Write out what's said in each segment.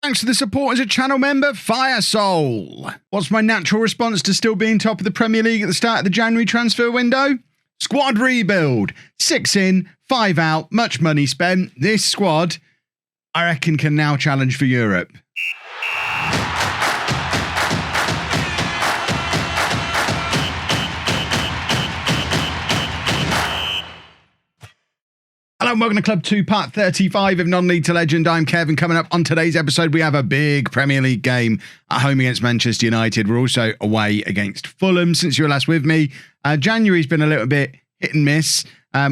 Thanks for the support as a channel member, Firesoul. What's my natural response to still being top of the Premier League at the start of the January transfer window? Squad rebuild. 6 in, 5 out, much money spent. This squad, I reckon, can now challenge for Europe. Hello and welcome to Club 2, part 35 of Non-League to Legend. I'm Kevin. Coming up on today's episode, we have a big Premier League game at home against Manchester United. We're also away against Fulham. Since you were last with me, January's been a little bit hit and miss.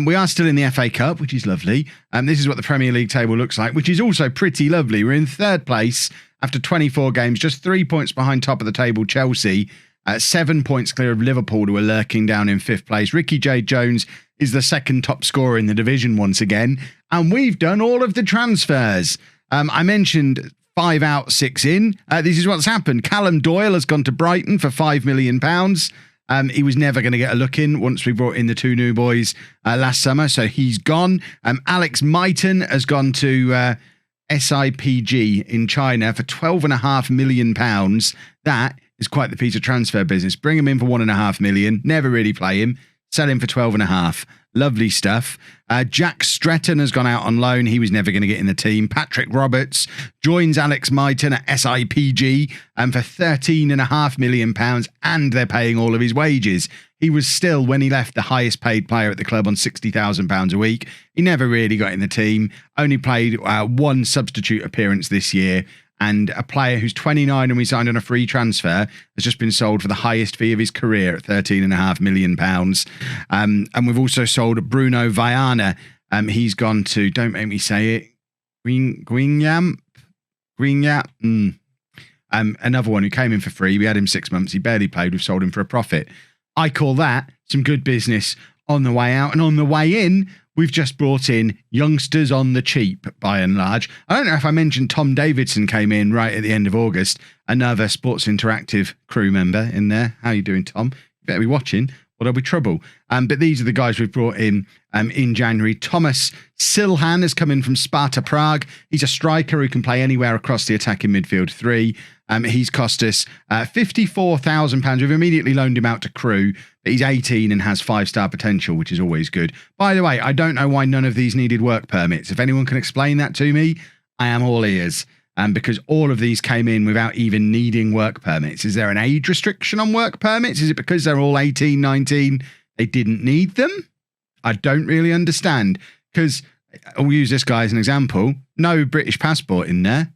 We are still in the FA Cup, which is lovely. This is what the Premier League table looks like, which is also pretty lovely. We're in third place after 24 games, just 3 points behind top of the table Chelsea, 7 points clear of Liverpool, who are lurking down in fifth place. Ricky J. Jones is the second top scorer in the division once again. And we've done all of the transfers. I mentioned 5 out, 6 in. This is what's happened. Callum Doyle has gone to Brighton for £5 million. He was never going to get a look in once we brought in the two new boys last summer. So he's gone. Alex Mighton has gone to SIPG in China for £12.5 million. That is quite the piece of transfer business. Bring him in for £1.5 million. Never really play him. Sell him for 12.5. Lovely stuff. Jack Stretton has gone out on loan. He was never going to get in the team. Patrick Roberts joins Alex Mighton at SIPG for £13.5 million, and they're paying all of his wages. He was still, when he left, the highest paid player at the club on £60,000 a week. He never really got in the team. Only played one substitute appearance this year. And a player who's 29 and we signed on a free transfer has just been sold for the highest fee of his career at £13.5 million. And we've also sold Bruno Viana. He's gone to, don't make me say it, Greenyap. Another one who came in for free. We had him 6 months. He barely played. We've sold him for a profit. I call that some good business on the way out. And on the way in, we've just brought in youngsters on the cheap, by and large. I don't know if I mentioned Tom Davidson came in right at the end of August, another Sports Interactive crew member in there. How you doing, Tom? You better be watching, or there'll be trouble. But these are the guys we've brought in January. Thomas Silhan has come in from Sparta Prague. He's a striker who can play anywhere across the attacking midfield three. He's cost us £54,000. We've immediately loaned him out to Crew. He's 18 and has 5-star potential, which is always good. By the way, I don't know why none of these needed work permits. If anyone can explain that to me, I am all ears. Because all of these came in without even needing work permits. Is there an age restriction on work permits? Is it because they're all 18, 19, they didn't need them? I don't really understand. Because I'll use this guy as an example. No British passport in there.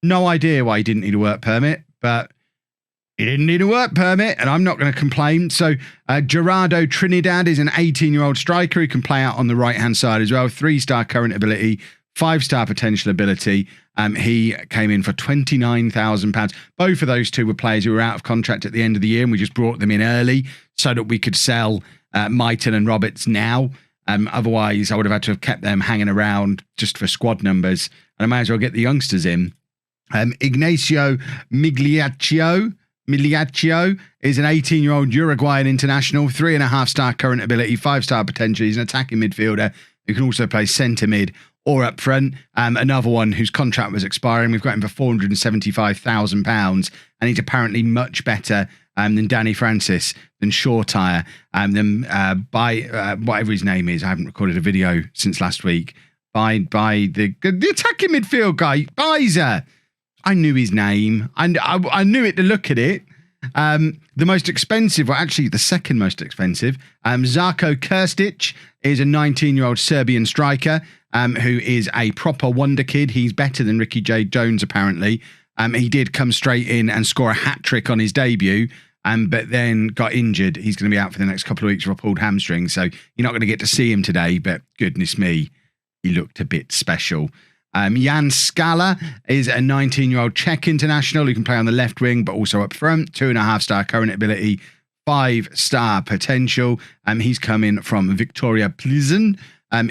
No idea why he didn't need a work permit, but he didn't need a work permit, and I'm not going to complain. So Gerardo Trinidad is an 18-year-old striker who can play out on the right-hand side as well. 3-star current ability, 5-star potential ability. He came in for £29,000. Both of those two were players who were out of contract at the end of the year, and we just brought them in early so that we could sell Mighton and Roberts now. Otherwise, I would have had to have kept them hanging around just for squad numbers, and I might as well get the youngsters in. Ignacio Migliacci is an 18-year-old Uruguayan international, 3.5-star current ability, 5-star potential. He's an attacking midfielder who can also play centre mid or up front. Another one whose contract was expiring. We've got him for £475,000, and he's apparently much better than Danny Francis, than Shortire, by whatever his name is. I haven't recorded a video since last week. By the attacking midfield guy, Bizer. I knew his name. I knew it to look at it. The most expensive, well, actually the second most expensive, Zarko Kirstich is a 19-year-old Serbian striker who is a proper wonder kid. He's better than Ricky J. Jones, apparently. He did come straight in and score a hat-trick on his debut, but then got injured. He's going to be out for the next couple of weeks with a pulled hamstring, so you're not going to get to see him today, but goodness me, he looked a bit special. Jan Scala is a 19-year-old Czech international who can play on the left wing, but also up front. 2.5-star current ability, 5-star potential. He's coming from Victoria Plzeň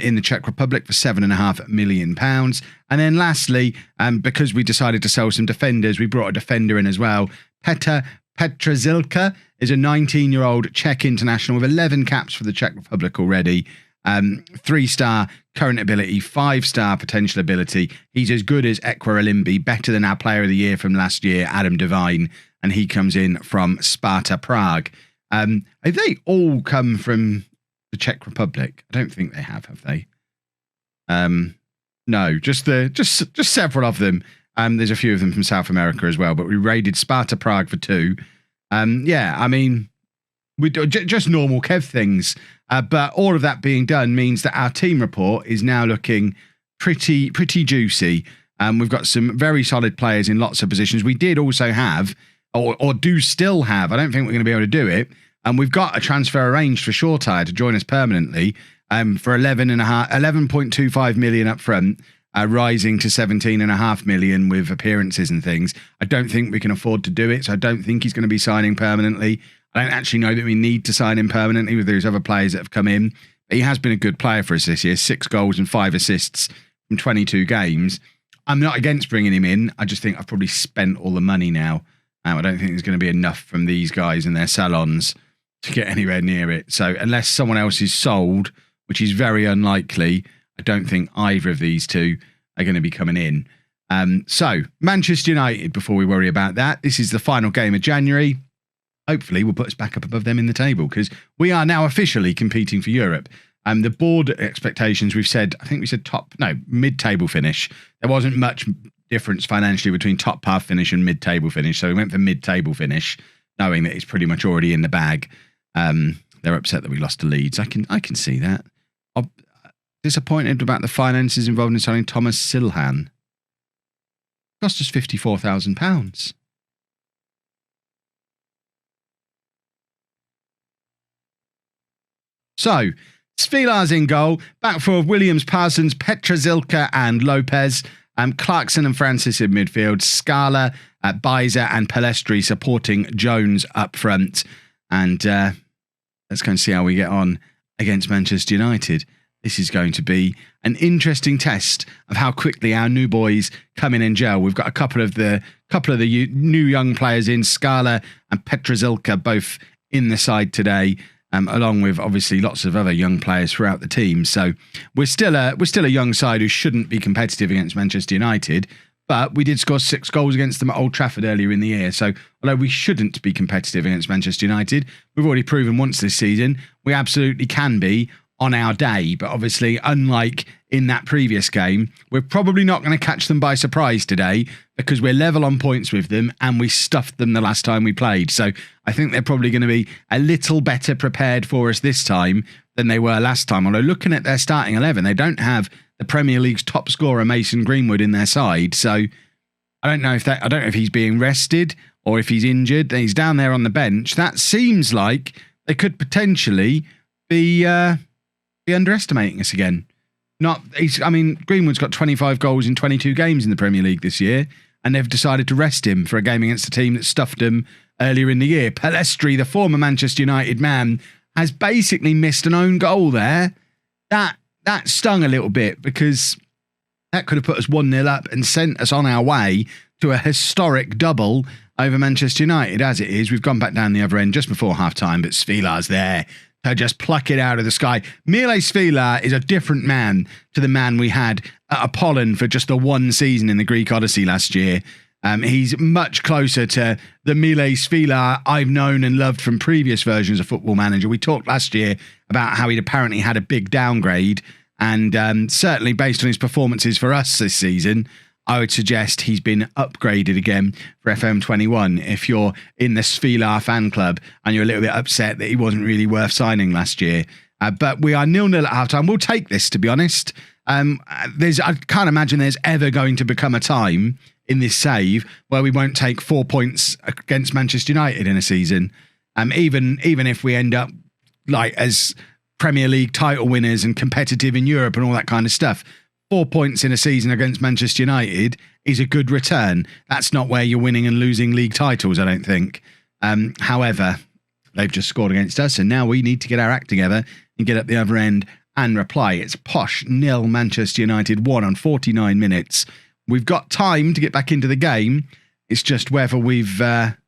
in the Czech Republic for £7.5 million. And then lastly, because we decided to sell some defenders, we brought a defender in as well. Petra Zilka is a 19-year-old Czech international with 11 caps for the Czech Republic already. 3-star current ability, 5-star potential ability. He's as good as Ekwa Alimbi, better than our player of the year from last year, Adam Devine, and he comes in from Sparta Prague. Have they all come from the Czech Republic? I don't think they have they? No, just several of them. There's a few of them from South America as well, but we raided Sparta Prague for 2. Yeah, I mean, we do just normal Kev things. But all of that being done means that our team report is now looking pretty juicy. We've got some very solid players in lots of positions. We did also have, or do still have, I don't think we're going to be able to do it. And we've got a transfer arranged for Shortire to join us permanently for 11.25 million up front, rising to 17.5 million with appearances and things. I don't think we can afford to do it, so I don't think he's going to be signing permanently. I don't actually know that we need to sign him permanently with those other players that have come in. But he has been a good player for us this year, 6 goals and 5 assists from 22 games. I'm not against bringing him in. I just think I've probably spent all the money now. I don't think there's going to be enough from these guys and their salons to get anywhere near it. So unless someone else is sold, which is very unlikely, I don't think either of these two are going to be coming in. So Manchester United, before we worry about that, this is the final game of January. Hopefully will put us back up above them in the table because we are now officially competing for Europe. The board expectations, we've said, I think we said mid-table finish. There wasn't much difference financially between top half finish and mid-table finish. So we went for mid-table finish, knowing that it's pretty much already in the bag. They're upset that we lost to Leeds. I can see that. I'm disappointed about the finances involved in signing Thomas Silhan. Cost us £54,000. So, Svilar's in goal. Back four of Williams, Parsons, Petra Zilka and Lopez. Clarkson and Francis in midfield. Scala, Bizer and Palestri supporting Jones up front. And let's go and see how we get on against Manchester United. This is going to be an interesting test of how quickly our new boys come in and gel. We've got a couple of the new young players in, Scala and Petra Zilka, both in the side today. Along with obviously lots of other young players throughout the team. So we're still a young side who shouldn't be competitive against Manchester United, but we did score 6 goals against them at Old Trafford earlier in the year. So although we shouldn't be competitive against Manchester United, we've already proven once this season we absolutely can be on our day. But obviously, unlike in that previous game, we're probably not going to catch them by surprise today because we're level on points with them and we stuffed them the last time we played. So I think they're probably going to be a little better prepared for us this time than they were last time. Although looking at their starting 11, they don't have the Premier League's top scorer Mason Greenwood in their side. So I don't know if he's being rested or if he's injured. He's down there on the bench. That seems like they could potentially be underestimating us again. Greenwood's got 25 goals in 22 games in the Premier League this year, and they've decided to rest him for a game against a team that stuffed him earlier in the year. Palestri, the former Manchester United man, has basically missed an own goal there. That stung a little bit because that could have put us 1-0 up and sent us on our way to a historic double over Manchester United. As it is, we've gone back down the other end just before half-time, but Svilar's there to just pluck it out of the sky. Mile Svilar is a different man to the man we had at Apollon for just the one season in the Greek Odyssey last year. He's much closer to the Mile Svilar I've known and loved from previous versions of Football Manager. We talked last year about how he'd apparently had a big downgrade, and certainly based on his performances for us this season, I would suggest he's been upgraded again for FM21 if you're in the Svilar fan club and you're a little bit upset that he wasn't really worth signing last year. But we are 0-0 at half-time. We'll take this, to be honest. I can't imagine there's ever going to become a time in this save where we won't take 4 points against Manchester United in a season. Even if we end up like as Premier League title winners and competitive in Europe and all that kind of stuff. 4 points in a season against Manchester United is a good return. That's not where you're winning and losing league titles, I don't think. However, they've just scored against us, and now we need to get our act together and get up the other end and reply. It's Posh 0, Manchester United 1 on 49 minutes. We've got time to get back into the game. It's just whether we've got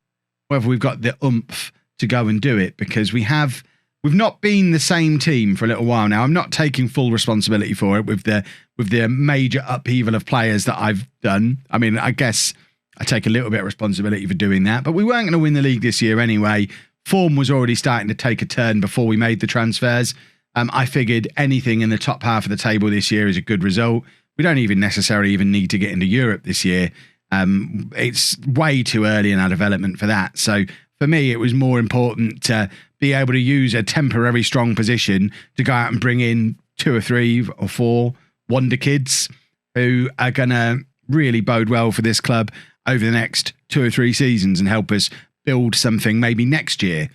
the oomph to go and do it, because we have we've not been the same team for a little while now. I'm not taking full responsibility for it with the major upheaval of players that I've done. I mean, I guess I take a little bit of responsibility for doing that, but we weren't going to win the league this year anyway. Form was already starting to take a turn before we made the transfers. I figured anything in the top half of the table this year is a good result. We don't even necessarily need to get into Europe this year. It's way too early in our development for that. So for me, it was more important to be able to use a temporary strong position to go out and bring in 2 or 3 or 4 wonder kids who are going to really bode well for this club over the next 2 or 3 seasons and help us build something maybe next year.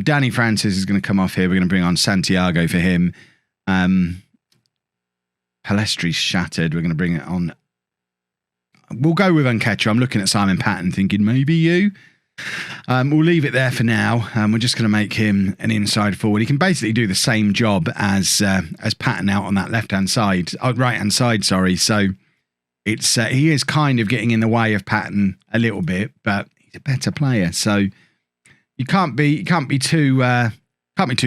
Danny Francis is going to come off here. We're going to bring on Santiago for him. Palestri's shattered. We're going to bring it on. We'll go with Unketra. I'm looking at Simon Patton thinking maybe you. We'll leave it there for now. We're just going to make him an inside forward. He can basically do the same job as Patton out on that left-hand side, right-hand side, sorry. So it's he is kind of getting in the way of Patton a little bit, but he's a better player. So you can't be too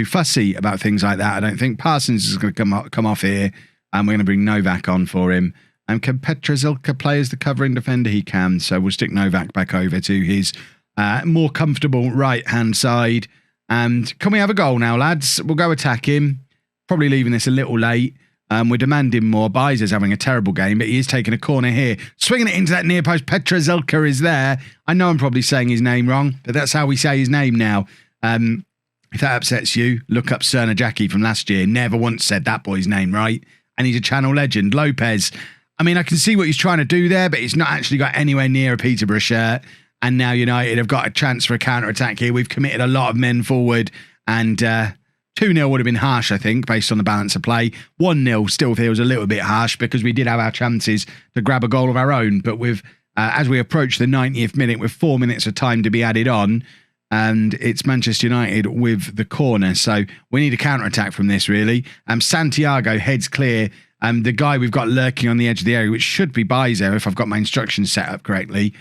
fussy about things like that. I don't think Parsons is going to come off here, and we're going to bring Novak on for him. And can Petra Zilka play as the covering defender? He can. So we'll stick Novak back over to his more comfortable right-hand side. And can we have a goal now, lads? We'll go attack him. Probably leaving this a little late. We're demanding more. Bizer's having a terrible game, but he is taking a corner here. Swinging it into that near post. Petra Zilka is there. I know I'm probably saying his name wrong, but that's how we say his name now. If that upsets you, look up Cerna Jackie from last year. Never once said that boy's name right. And he's a channel legend. Lopez. I mean, I can see what he's trying to do there, but he's not actually got anywhere near a Peterborough shirt. And now United have got a chance for a counter-attack here. We've committed a lot of men forward, and 2-0 would have been harsh, I think, based on the balance of play. 1-0 still feels a little bit harsh because we did have our chances to grab a goal of our own. But with as we approach the 90th minute, with 4 minutes of time to be added on, and it's Manchester United with the corner. So we need a counter-attack from this, really. Santiago heads clear. The guy we've got lurking on the edge of the area, which should be Bizer if I've got my instructions set up correctly,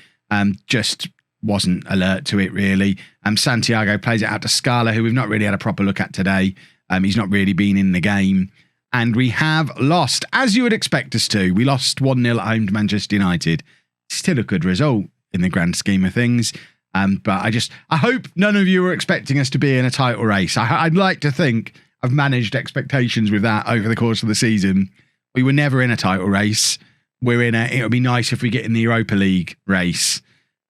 just wasn't alert to it, really. Santiago plays it out to Scala, who we've not really had a proper look at today. He's not really been in the game. And we have lost, as you would expect us to. We lost 1-0 at home to Manchester United. Still a good result in the grand scheme of things. But I hope none of you were expecting us to be in a title race. I'd like to think I've managed expectations with that over the course of the season. We were never in a title race. It would be nice if we get in the Europa League race.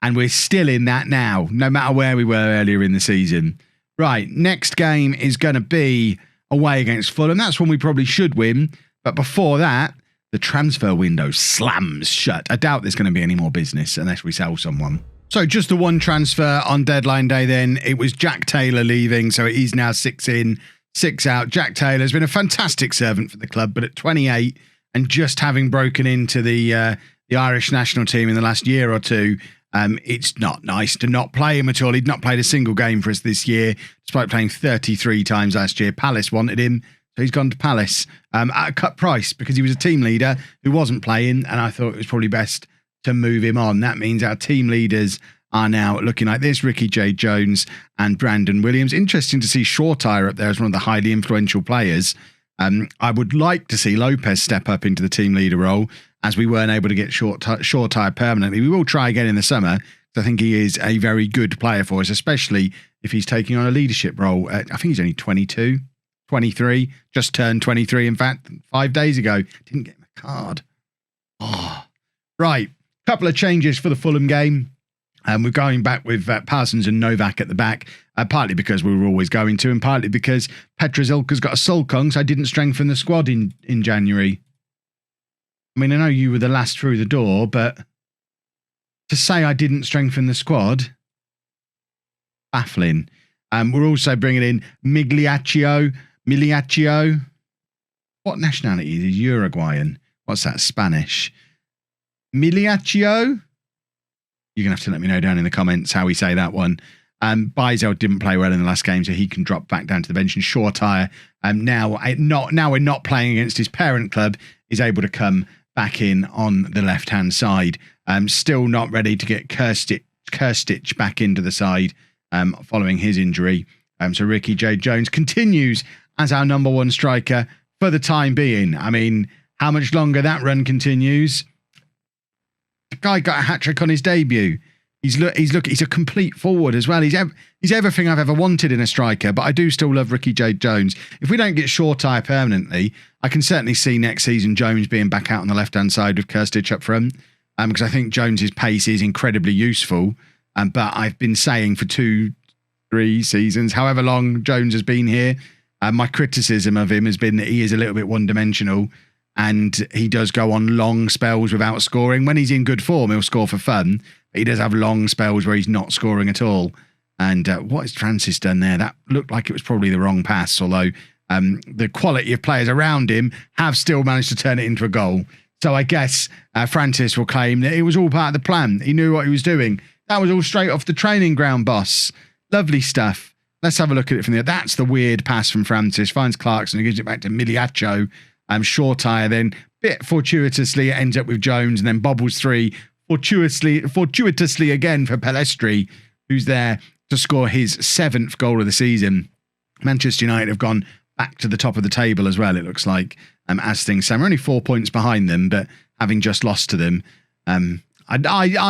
And we're still in that now, no matter where we were earlier in the season. Right, next game is going to be away against Fulham. That's one we probably should win. But before that, the transfer window slams shut. I doubt there's going to be any more business unless we sell someone. So just the one transfer on deadline day then. It was Jack Taylor leaving, so he's now 6 in, 6 out. Jack Taylor's been a fantastic servant for the club, but at 28 and just having broken into the Irish national team in the last year or two, it's not nice to not play him at all. He'd not played a single game for us this year, despite playing 33 times last year. Palace wanted him, so he's gone to Palace at a cut price because he was a team leader who wasn't playing, and I thought it was probably best to move him on. That means our team leaders are now looking like this: Ricky J. Jones and Brandon Williams. Interesting to see Shortire up there as one of the highly influential players. I would like to see Lopez step up into the team leader role, as we weren't able to get Shortire permanently. We will try again in the summer. I think he is a very good player for us, especially if he's taking on a leadership role. I think he's only 22, 23, just turned 23, in fact, 5 days ago. Didn't get him a card. Oh. Right, couple of changes for the Fulham game. We're going back with Parsons and Novak at the back, partly because we were always going to, and partly because Petra Zilka's got a sulkung, so I didn't strengthen the squad in January. I mean, I know you were the last through the door, but to say I didn't strengthen the squad, baffling. We're also bringing in Migliaccio. What nationality is he? Uruguayan. What's that? Spanish. Migliaccio? You're going to have to let me know down in the comments how we say that one. Bizel didn't play well in the last game, so he can drop back down to the bench. And Shortire, now we're not playing against his parent club, is able to come back in on the left-hand side. Still not ready to get Kirstich back into the side following his injury. So Ricky J. Jones continues as our number one striker for the time being. I mean, how much longer that run continues? The guy got a hat-trick on his debut. He's a complete forward as well. He's everything I've ever wanted in a striker, but I do still love Ricky J. Jones. If we don't get Shortire permanently, I can certainly see next season Jones being back out on the left-hand side with Kirstich up front, because I think Jones's pace is incredibly useful. But I've been saying for 2-3 seasons, however long Jones has been here, my criticism of him has been that he is a little bit one-dimensional, and he does go on long spells without scoring. When he's in good form, he'll score for fun. He does have long spells where he's not scoring at all. And what has Francis done there? That looked like it was probably the wrong pass, although the quality of players around him have still managed to turn it into a goal. So I guess Francis will claim that it was all part of the plan. He knew what he was doing. That was all straight off the training ground, boss. Lovely stuff. Let's have a look at it from there. That's the weird pass from Francis. Finds Clarkson, and gives it back to Migliaccio. Shortire then, bit fortuitously, it ends up with Jones, and then bobbles three. Fortuitously again for Pellistri, who's there to score his 7th goal of the season. Manchester United have gone back to the top of the table as well, it looks like, as things stand. We're only 4 points behind them, but having just lost to them, I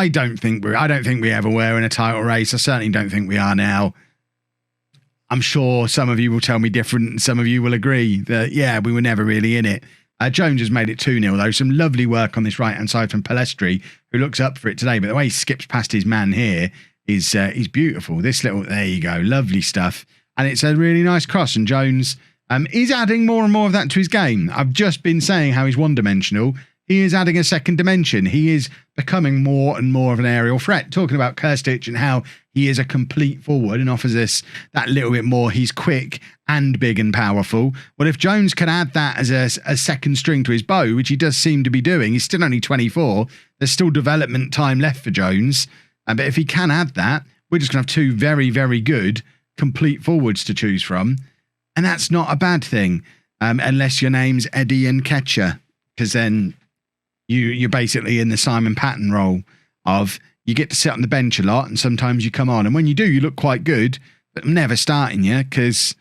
don't think we ever were in a title race. I certainly don't think we are now. I'm sure some of you will tell me different. Some of you will agree that, yeah, we were never really in it. Jones has made it 2-0, though. Some lovely work on this right-hand side from Pellistri, who looks up for it today. But the way he skips past his man here is beautiful. There you go. Lovely stuff. And it's a really nice cross. And Jones is adding more and more of that to his game. I've just been saying how he's one-dimensional. He is adding a second dimension. He is becoming more and more of an aerial threat. Talking about Kirstich and how he is a complete forward and offers us that little bit more. He's quick and big and powerful. Well, if Jones can add that as a second string to his bow, which he does seem to be doing, he's still only 24. There's still development time left for Jones. But if he can add that, we're just going to have two very, very good complete forwards to choose from. And that's not a bad thing, unless your name's Eddie Nketiah, because then you're basically in the Simon Patton role of you get to sit on the bench a lot and sometimes you come on. And when you do, you look quite good, but I'm never starting you because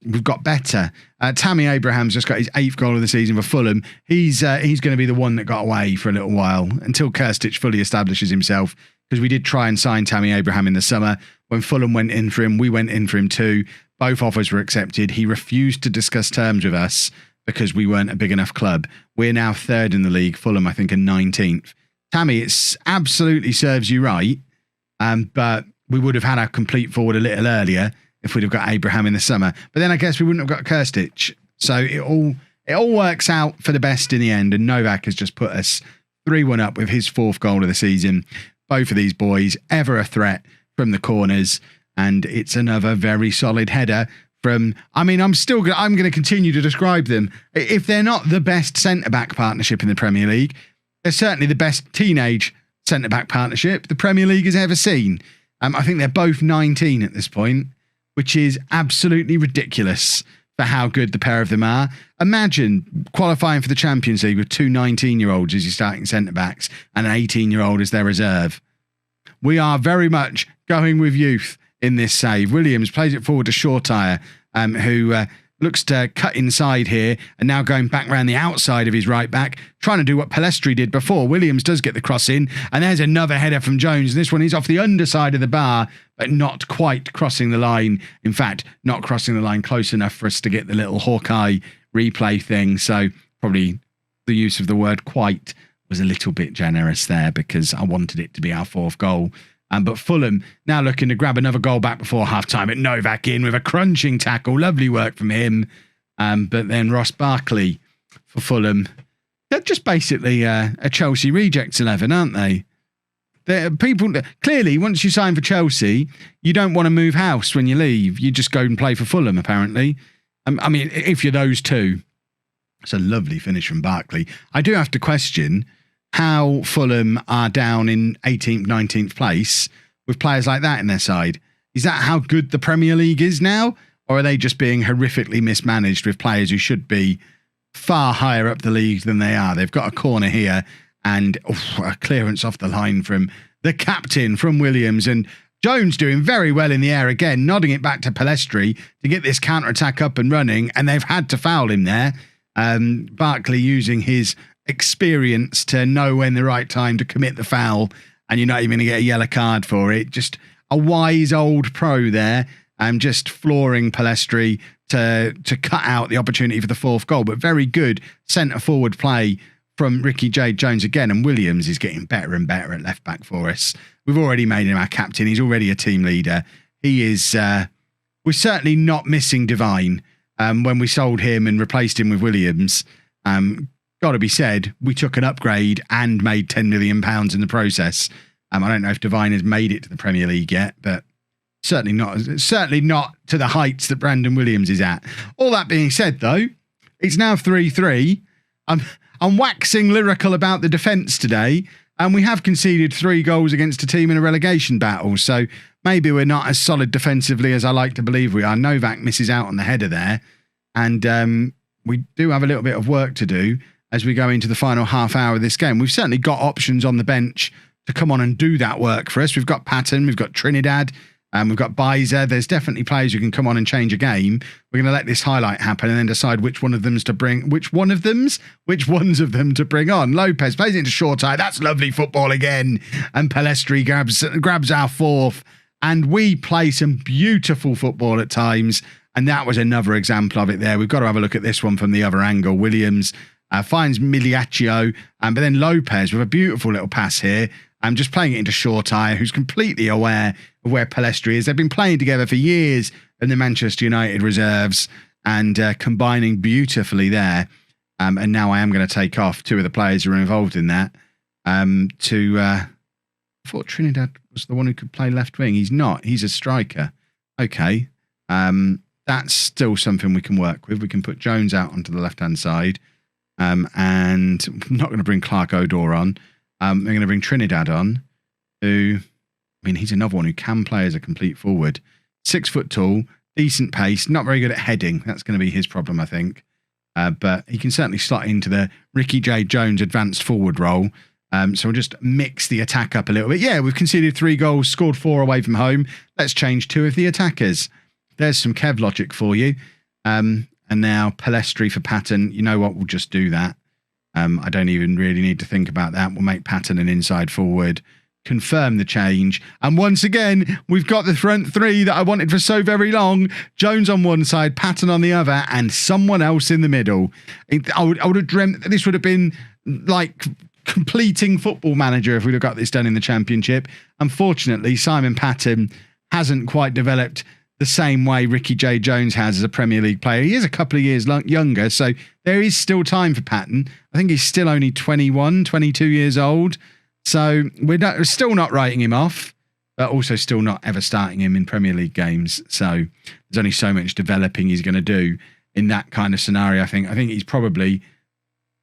we've got better. Tammy Abraham's just got his 8th goal of the season for Fulham. He's going to be the one that got away for a little while until Kirstich fully establishes himself, because we did try and sign Tammy Abraham in the summer. When Fulham went in for him, we went in for him too. Both offers were accepted. He refused to discuss terms with us because we weren't a big enough club. We're now 3rd in the league. Fulham, I think, are 19th. Tammy, it absolutely serves you right, but we would have had our complete forward a little earlier if we'd have got Abraham in the summer. But then I guess we wouldn't have got Kirstich. So it all works out for the best in the end. And Novak has just put us 3-1 up with his 4th goal of the season. Both of these boys, ever a threat from the corners. And it's another very solid header from, I'm going to continue to describe them. If they're not the best centre-back partnership in the Premier League, they're certainly the best teenage centre-back partnership the Premier League has ever seen. I think they're both 19 at this point, which is absolutely ridiculous for how good the pair of them are. Imagine qualifying for the Champions League with 2 19-year-olds as your starting centre-backs and an 18-year-old as their reserve. We are very much going with youth in this save. Williams plays it forward to Shortire, who looks to cut inside here and now going back around the outside of his right back, trying to do what Pellistri did before. Williams does get the cross in, and there's another header from Jones. This one is off the underside of the bar, but not quite crossing the line. In fact, not crossing the line close enough for us to get the little Hawkeye replay thing. So probably the use of the word quite was a little bit generous there, because I wanted it to be our 4th goal. But Fulham now looking to grab another goal back before half-time. At Novak in with a crunching tackle. Lovely work from him. But then Ross Barkley for Fulham. They're just basically a Chelsea rejects 11, aren't they? People clearly, once you sign for Chelsea, you don't want to move house when you leave. You just go and play for Fulham, apparently. I mean, if you're those two. It's a lovely finish from Barkley. I do have to question how Fulham are down in 18th, 19th place with players like that in their side. Is that how good the Premier League is now? Or are they just being horrifically mismanaged with players who should be far higher up the league than they are? They've got a corner here and a clearance off the line from the captain, from Williams. And Jones doing very well in the air again, nodding it back to Palestri to get this counter-attack up and running, and they've had to foul him there. Barkley using his experience to know when the right time to commit the foul, and you're not even going to get a yellow card for it. Just a wise old pro there, just flooring Palestri to cut out the opportunity for the fourth goal. But very good centre-forward play from Ricky J. Jones again, and Williams is getting better and better at left-back for us. We've already made him our captain. He's already a team leader. He is... we're certainly not missing Divine when we sold him and replaced him with Williams. Got to be said, we took an upgrade and made £10 million in the process. I don't know if Divine has made it to the Premier League yet, but certainly not to the heights that Brandon Williams is at. All that being said, though, it's now 3-3. I'm waxing lyrical about the defence today, and we have conceded 3 goals against a team in a relegation battle, so maybe we're not as solid defensively as I like to believe we are. Novak misses out on the header there, and we do have a little bit of work to do as we go into the final half hour of this game. We've certainly got options on the bench to come on and do that work for us. We've got Patton, we've got Trinidad, we've got Bizer. There's definitely players who can come on and change a game. We're going to let this highlight happen and then decide which ones of them to bring on. Lopez plays it into short eye. That's lovely football again. And Palestri grabs our fourth. And we play some beautiful football at times. And that was another example of it there. We've got to have a look at this one from the other angle. Williams finds Migliaccio, but then Lopez with a beautiful little pass here. Just playing it into short eye, who's completely aware of where Palestri is. They've been playing together for years in the Manchester United reserves and combining beautifully there. And now I am going to take off 2 of the players who are involved in that. I thought Trinidad was the one who could play left wing. He's not. He's a striker. Okay. That's still something we can work with. We can put Jones out onto the left-hand side. And I'm not going to bring Clark Odor on. I'm going to bring Trinidad on, who, I mean, he's another one who can play as a complete forward. 6 foot tall, decent pace, not very good at heading. That's going to be his problem, I think. But he can certainly slot into the Ricky J. Jones advanced forward role. So we'll just mix the attack up a little bit. Yeah, we've conceded 3 goals, scored 4 away from home. Let's change 2 of the attackers. There's some Kev logic for you. And now Palestri for Patton. You know what? We'll just do that. I don't even really need to think about that. We'll make Patton an inside forward, confirm the change. And once again, we've got the front 3 that I wanted for so very long. Jones on one side, Patton on the other, and someone else in the middle. I would have dreamt that this would have been like completing Football Manager if we'd have got this done in the Championship. Unfortunately, Simon Patton hasn't quite developed the same way Ricky J. Jones has as a Premier League player. He is a couple of years younger, so there is still time for Patton. I think he's still only 21, 22 years old. So we're still not writing him off, but also still not ever starting him in Premier League games. So there's only so much developing he's going to do in that kind of scenario. I think he's probably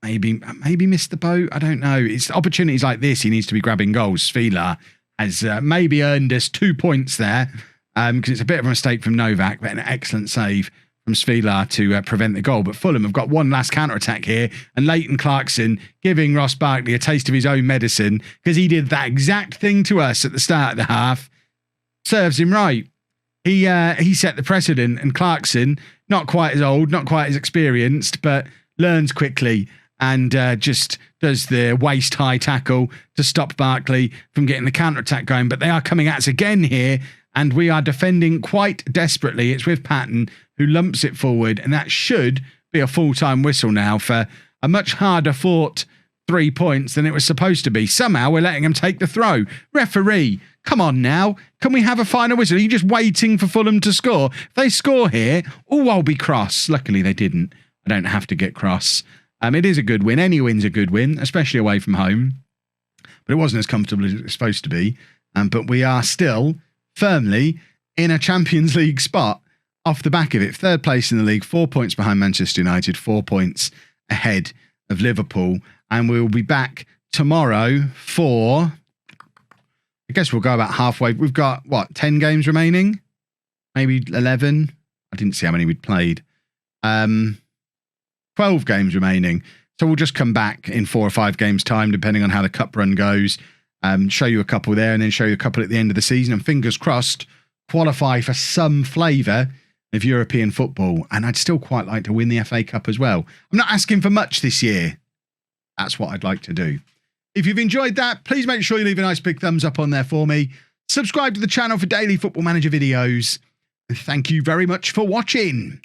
maybe missed the boat. I don't know. It's opportunities like this he needs to be grabbing goals. Svila has maybe earned us 2 points there. Because it's a bit of a mistake from Novak, but an excellent save from Svila to prevent the goal. But Fulham have got one last counter-attack here, and Leighton Clarkson giving Ross Barkley a taste of his own medicine because he did that exact thing to us at the start of the half. Serves him right. He set the precedent, and Clarkson, not quite as old, not quite as experienced, but learns quickly and just does the waist-high tackle to stop Barkley from getting the counter-attack going. But they are coming at us again here, and we are defending quite desperately. It's with Patton, who lumps it forward, and that should be a full-time whistle now for a much harder fought 3 points than it was supposed to be. Somehow we're letting them take the throw. Referee, come on now. Can we have a final whistle? Are you just waiting for Fulham to score? If they score here, I'll be cross. Luckily they didn't. I don't have to get cross. It is a good win. Any win's a good win, especially away from home. But it wasn't as comfortable as it was supposed to be. But we are still firmly in a Champions League spot off the back of it. 3rd place in the league, 4 points behind Manchester United, 4 points ahead of Liverpool. And we'll be back tomorrow for, I guess we'll go about halfway. We've got, 10 games remaining? Maybe 11? I didn't see how many we'd played. 12 games remaining. So we'll just come back in 4 or 5 games' time, depending on how the cup run goes. show you a couple there and then show you a couple at the end of the season, and fingers crossed, qualify for some flavour of European football. And I'd still quite like to win the FA Cup as well. I'm not asking for much this year. That's what I'd like to do. If you've enjoyed that, please make sure you leave a nice big thumbs up on there for me. Subscribe to the channel for daily Football Manager videos. And thank you very much for watching.